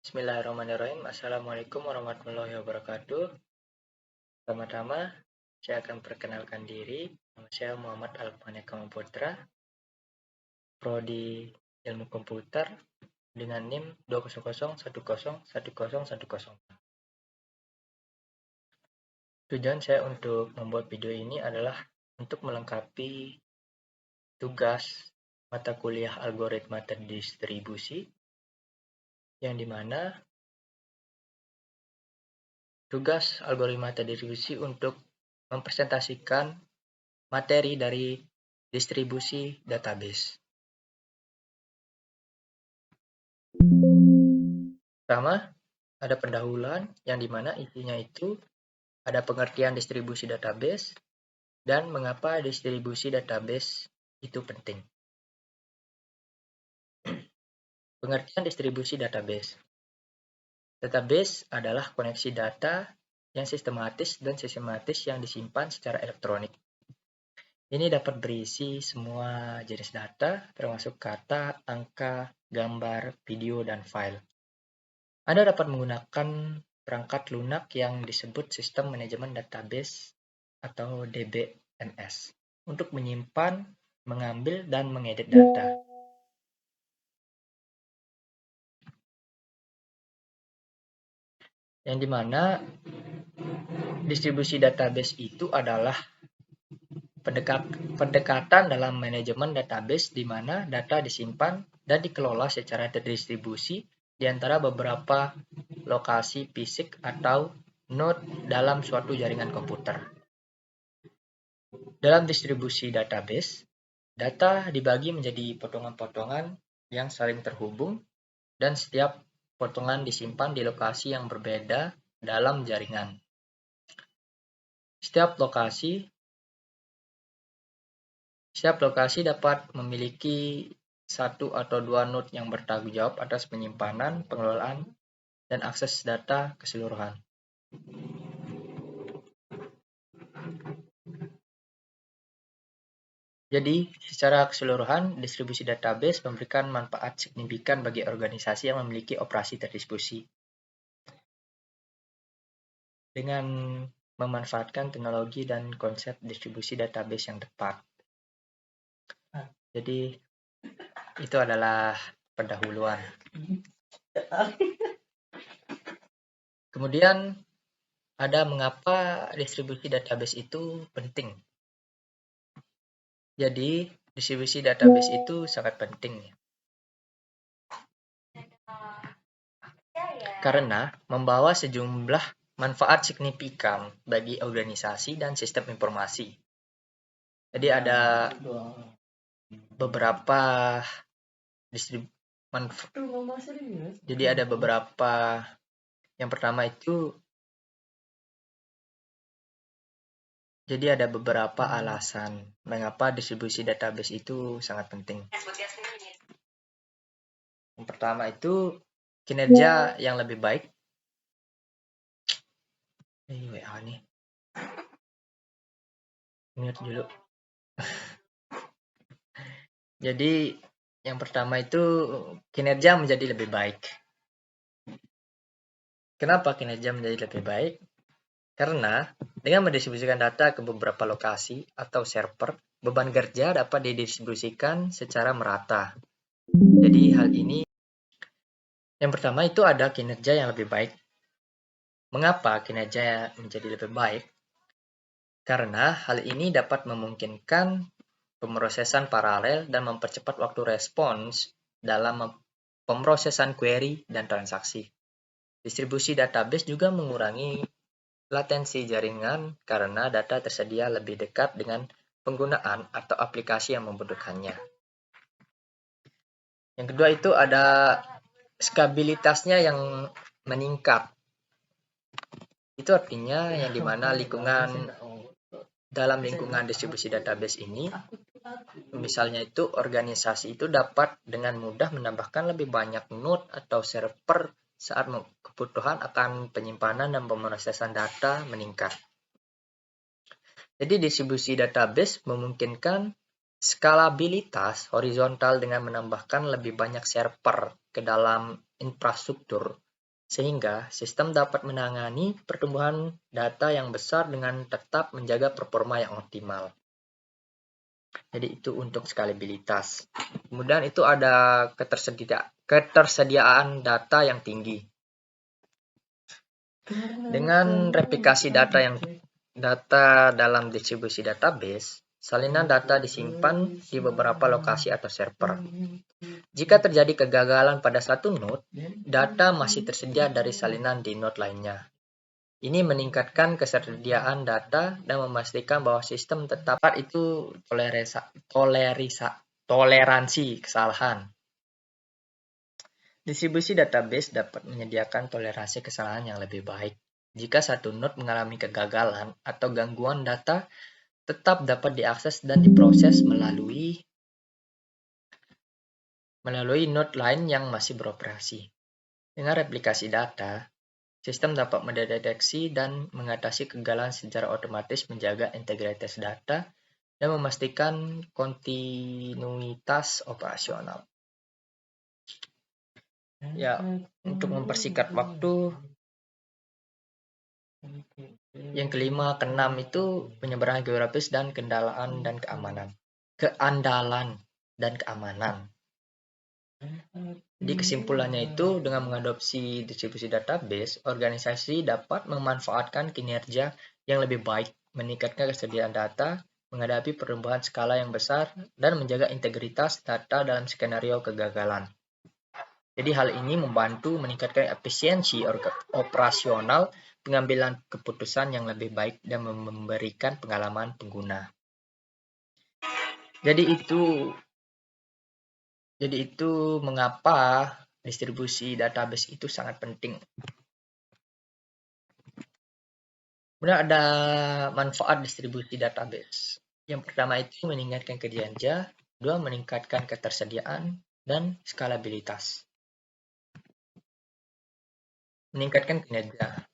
Bismillahirrahmanirrahim. Assalamualaikum warahmatullahi wabarakatuh. Pertama-tama, saya akan perkenalkan diri. Nama saya Muhammad Alfania Kamaputra, Prodi Ilmu Komputer dengan NIM 20010101010. Tujuan saya untuk membuat video ini adalah untuk melengkapi tugas mata kuliah algoritma terdistribusi, yang dimana tugas algoritma terdistribusi untuk mempresentasikan materi dari distribusi database. Pertama, ada pendahuluan yang dimana isinya itu ada pengertian distribusi database dan mengapa distribusi database itu penting. Pengertian distribusi database. Database adalah koneksi data yang sistematis dan sistematis yang disimpan secara elektronik. Ini dapat berisi semua jenis data, termasuk kata, angka, gambar, video, dan file. Anda dapat menggunakan perangkat lunak yang disebut Sistem Manajemen Database atau DBMS untuk menyimpan, mengambil, dan mengedit data. Yang dimana distribusi database itu adalah pendekatan dalam manajemen database di mana data disimpan dan dikelola secara terdistribusi di antara beberapa lokasi fisik atau node dalam suatu jaringan komputer. Dalam distribusi database, data dibagi menjadi potongan-potongan yang saling terhubung dan setiap potongan disimpan di lokasi yang berbeda dalam jaringan. Setiap lokasi dapat memiliki satu atau dua node yang bertanggung jawab atas penyimpanan, pengelolaan, dan akses data keseluruhan. Jadi, secara keseluruhan, distribusi database memberikan manfaat signifikan bagi organisasi yang memiliki operasi terdistribusi. Dengan memanfaatkan teknologi dan konsep distribusi database yang tepat. Jadi, itu adalah pendahuluan. Kemudian, ada mengapa distribusi database itu penting. Jadi, distribusi database itu sangat penting. Karena membawa sejumlah manfaat signifikan bagi organisasi dan sistem informasi. Jadi ada beberapa yang pertama itu ada beberapa alasan mengapa distribusi database itu sangat penting. Yang pertama itu kinerja yang lebih baik. Ini WA nih. Mute dulu. Jadi yang pertama itu kinerja menjadi lebih baik. Kenapa kinerja menjadi lebih baik? Karena dengan mendistribusikan data ke beberapa lokasi atau server, beban kerja dapat didistribusikan secara merata. Jadi hal ini, yang pertama itu ada kinerja yang lebih baik. Mengapa kinerja menjadi lebih baik? Karena hal ini dapat memungkinkan pemrosesan paralel dan mempercepat waktu respons dalam pemrosesan query dan transaksi. Distribusi database juga mengurangi latensi jaringan karena data tersedia lebih dekat dengan penggunaan atau aplikasi yang membutuhkannya. Yang kedua itu ada skabilitasnya yang meningkat. Itu artinya yang dimana dalam lingkungan distribusi database ini, misalnya itu organisasi itu dapat dengan mudah menambahkan lebih banyak node atau server saat kebutuhan akan penyimpanan dan pemrosesan data meningkat. Jadi distribusi database memungkinkan skalabilitas horizontal dengan menambahkan lebih banyak server ke dalam infrastruktur sehingga sistem dapat menangani pertumbuhan data yang besar dengan tetap menjaga performa yang optimal. Jadi itu untuk skalabilitas. Kemudian itu ada ketersediaan data yang tinggi. Dengan replikasi data dalam distribusi database, salinan data disimpan di beberapa lokasi atau server. Jika terjadi kegagalan pada satu node, data masih tersedia dari salinan di node lainnya. Ini meningkatkan ketersediaan data dan memastikan bahwa sistem tetap itu toleransi kesalahan. Distribusi database dapat menyediakan toleransi kesalahan yang lebih baik. Jika satu node mengalami kegagalan atau gangguan, data tetap dapat diakses dan diproses melalui node lain yang masih beroperasi. Dengan replikasi data, sistem dapat mendeteksi dan mengatasi kegagalan secara otomatis, menjaga integritas data, dan memastikan kontinuitas operasional. Ya, untuk mempersingkat waktu, yang kelima, keenam itu penyebaran geografis dan keandalan dan keamanan. Jadi kesimpulannya itu, dengan mengadopsi distribusi database, organisasi dapat memanfaatkan kinerja yang lebih baik, meningkatkan kesediaan data, menghadapi pertumbuhan skala yang besar, dan menjaga integritas data dalam skenario kegagalan. Jadi hal ini membantu meningkatkan efisiensi operasional, pengambilan keputusan yang lebih baik, dan memberikan pengalaman pengguna. Jadi itu mengapa distribusi database itu sangat penting. Kemudian ada manfaat distribusi database. Yang pertama itu meningkatkan kinerja, dua meningkatkan ketersediaan dan skalabilitas. Meningkatkan kinerja.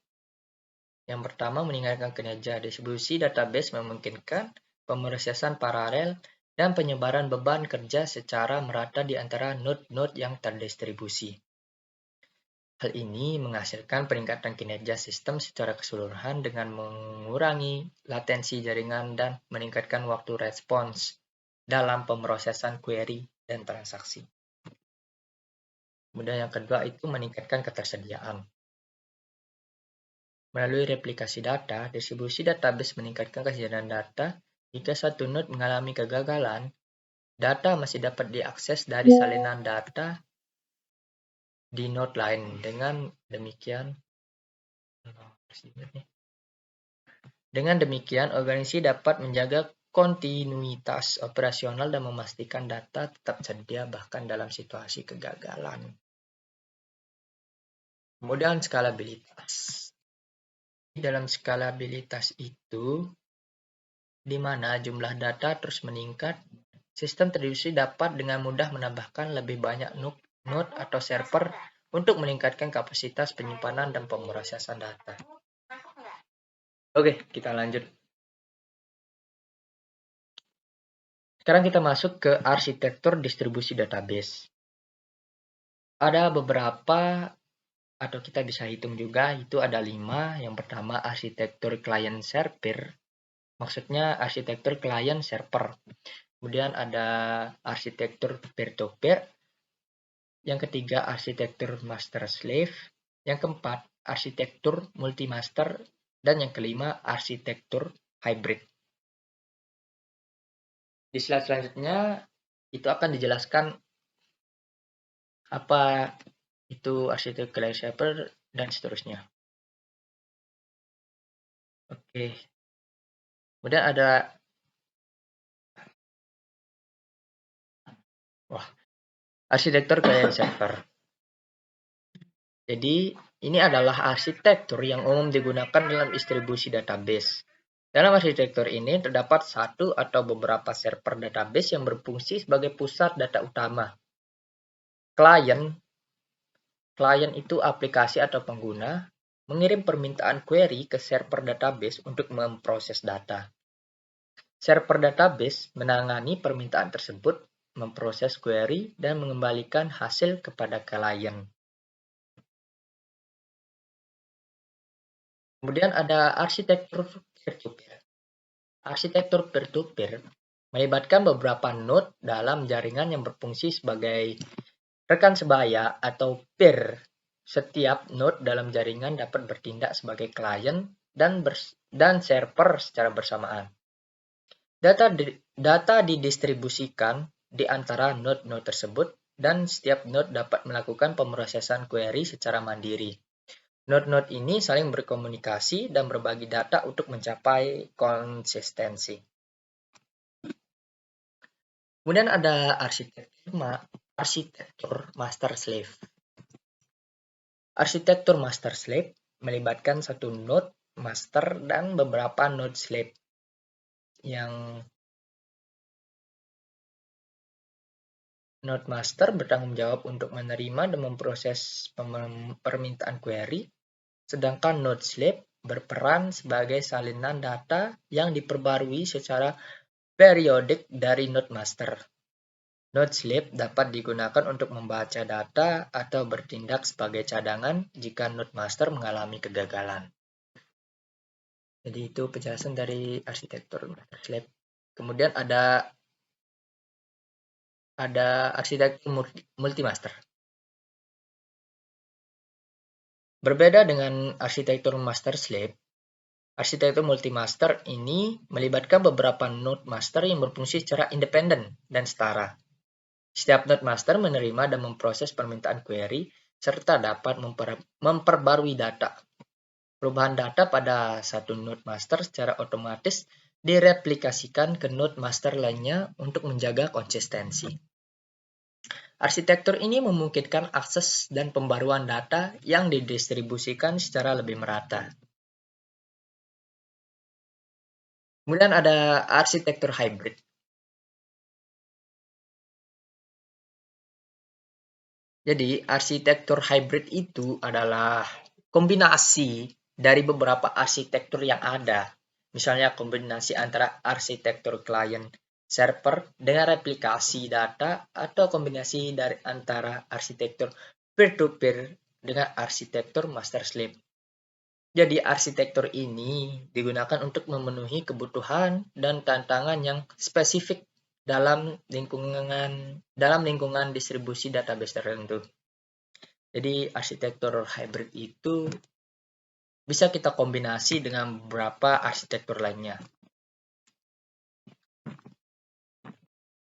Yang pertama meningkatkan kinerja. Distribusi database memungkinkan pemrosesan paralel dan penyebaran beban kerja secara merata di antara node-node yang terdistribusi. Hal ini menghasilkan peningkatan kinerja sistem secara keseluruhan dengan mengurangi latensi jaringan dan meningkatkan waktu respons dalam pemrosesan query dan transaksi. Kemudian yang kedua itu meningkatkan ketersediaan. Melalui replikasi data, distribusi database meningkatkan kesediaan data. Jika satu node mengalami kegagalan, data masih dapat diakses dari salinan data di node lain. Dengan demikian, organisasi dapat menjaga kontinuitas operasional dan memastikan data tetap tersedia bahkan dalam situasi kegagalan. Kemudian skalabilitas. Dalam skalabilitas itu, di mana jumlah data terus meningkat, sistem terdistribusi dapat dengan mudah menambahkan lebih banyak node atau server untuk meningkatkan kapasitas penyimpanan dan pemrosesan data. Oke, kita lanjut. Sekarang kita masuk ke arsitektur distribusi database. Ada beberapa, atau kita bisa hitung juga, itu ada 5. Yang pertama arsitektur client server. Maksudnya arsitektur client server. Kemudian ada arsitektur peer-to-peer. Yang ketiga arsitektur master-slave. Yang keempat arsitektur multi-master. Dan yang kelima arsitektur hybrid. Di slide selanjutnya itu akan dijelaskan apa itu arsitektur client server dan seterusnya. Oke. Kemudian ada arsitektur client server. Jadi, ini adalah arsitektur yang umum digunakan dalam distribusi database. Dalam arsitektur ini terdapat satu atau beberapa server database yang berfungsi sebagai pusat data utama. Klien itu aplikasi atau pengguna mengirim permintaan query ke server database untuk memproses data. Server database menangani permintaan tersebut, memproses query, dan mengembalikan hasil kepada klien. Kemudian ada arsitektur peer-to-peer. Arsitektur peer-to-peer melibatkan beberapa node dalam jaringan yang berfungsi sebagai rekan sebaya atau peer. Setiap node dalam jaringan dapat bertindak sebagai klien dan server secara bersamaan. Data didistribusikan di antara node-node tersebut dan setiap node dapat melakukan pemrosesan query secara mandiri. Node-node ini saling berkomunikasi dan berbagi data untuk mencapai konsistensi. Kemudian ada arsitektur master-slave. Arsitektur master-slave melibatkan satu node master dan beberapa node slave yang node master bertanggung jawab untuk menerima dan memproses permintaan query, sedangkan node slave berperan sebagai salinan data yang diperbarui secara periodik dari node master. Node slave dapat digunakan untuk membaca data atau bertindak sebagai cadangan jika node master mengalami kegagalan. Jadi itu penjelasan dari arsitektur master slave. Kemudian ada arsitektur multimaster. Berbeda dengan arsitektur master-slave, arsitektur multimaster ini melibatkan beberapa node master yang berfungsi secara independen dan setara. Setiap node master menerima dan memproses permintaan query, serta dapat memperbarui data. Perubahan data pada satu node master secara otomatis direplikasikan ke node master lainnya untuk menjaga konsistensi. Arsitektur ini memungkinkan akses dan pembaruan data yang didistribusikan secara lebih merata. Kemudian ada arsitektur hybrid. Jadi, arsitektur hybrid itu adalah kombinasi dari beberapa arsitektur yang ada. Misalnya kombinasi antara arsitektur client server dengan replikasi data atau kombinasi dari antara arsitektur peer-to-peer dengan arsitektur master-slave. Jadi arsitektur ini digunakan untuk memenuhi kebutuhan dan tantangan yang spesifik dalam lingkungan distribusi database tertentu. Jadi arsitektur hybrid itu bisa kita kombinasi dengan beberapa arsitektur lainnya.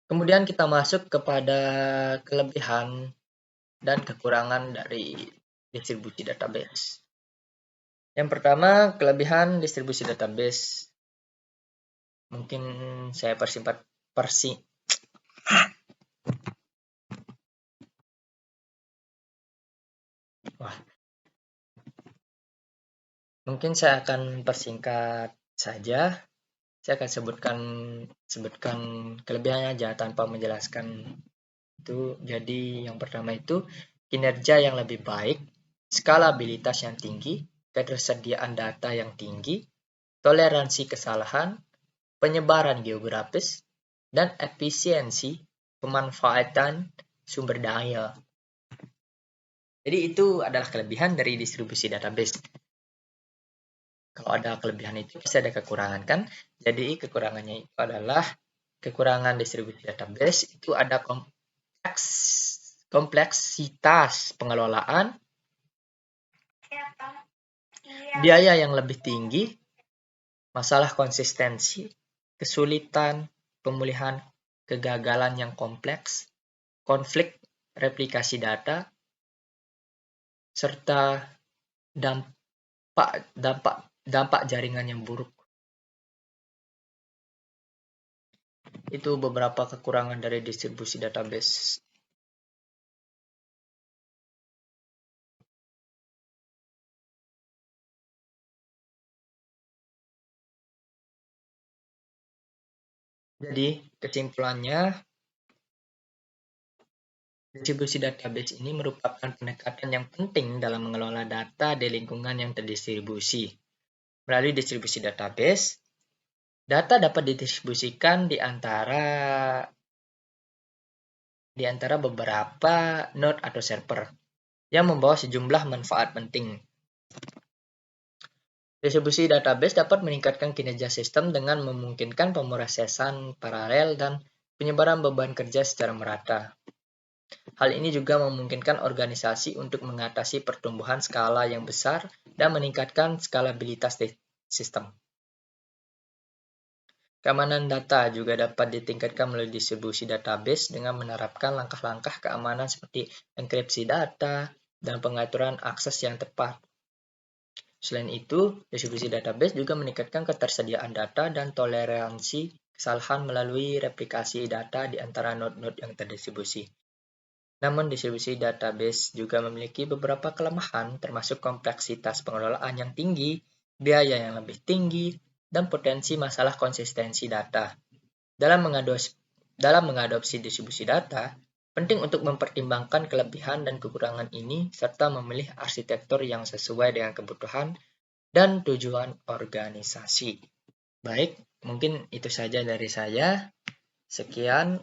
Kemudian kita masuk kepada kelebihan dan kekurangan dari distribusi database. Yang pertama, kelebihan distribusi database. Mungkin saya Mungkin saya akan persingkat saja. Saya akan sebutkan kelebihannya aja tanpa menjelaskan itu. Jadi yang pertama itu kinerja yang lebih baik, skalabilitas yang tinggi, ketersediaan data yang tinggi, toleransi kesalahan, penyebaran geografis, dan efisiensi pemanfaatan sumber daya. Jadi itu adalah kelebihan dari distribusi database. Kalau ada kelebihan itu pasti ada kekurangan kan? Jadi kekurangannya itu adalah kekurangan distribusi database itu ada kompleksitas pengelolaan, biaya yang lebih tinggi, masalah konsistensi, kesulitan pemulihan kegagalan yang kompleks, konflik replikasi data, serta dampak jaringan yang buruk. Itu beberapa kekurangan dari distribusi database. Jadi, kesimpulannya, distribusi database ini merupakan pendekatan yang penting dalam mengelola data di lingkungan yang terdistribusi. Melalui distribusi database, data dapat didistribusikan di antara beberapa node atau server yang membawa sejumlah manfaat penting. Distribusi database dapat meningkatkan kinerja sistem dengan memungkinkan pemrosesan paralel dan penyebaran beban kerja secara merata. Hal ini juga memungkinkan organisasi untuk mengatasi pertumbuhan skala yang besar dan meningkatkan skalabilitas sistem. Keamanan data juga dapat ditingkatkan melalui distribusi database dengan menerapkan langkah-langkah keamanan seperti enkripsi data dan pengaturan akses yang tepat. Selain itu, distribusi database juga meningkatkan ketersediaan data dan toleransi kesalahan melalui replikasi data di antara node-node yang terdistribusi. Namun, distribusi database juga memiliki beberapa kelemahan, termasuk kompleksitas pengelolaan yang tinggi, biaya yang lebih tinggi, dan potensi masalah konsistensi data. Dalam mengadopsi distribusi data, penting untuk mempertimbangkan kelebihan dan kekurangan ini, serta memilih arsitektur yang sesuai dengan kebutuhan dan tujuan organisasi. Baik, mungkin itu saja dari saya. Sekian.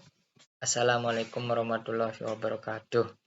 Assalamualaikum warahmatullahi wabarakatuh.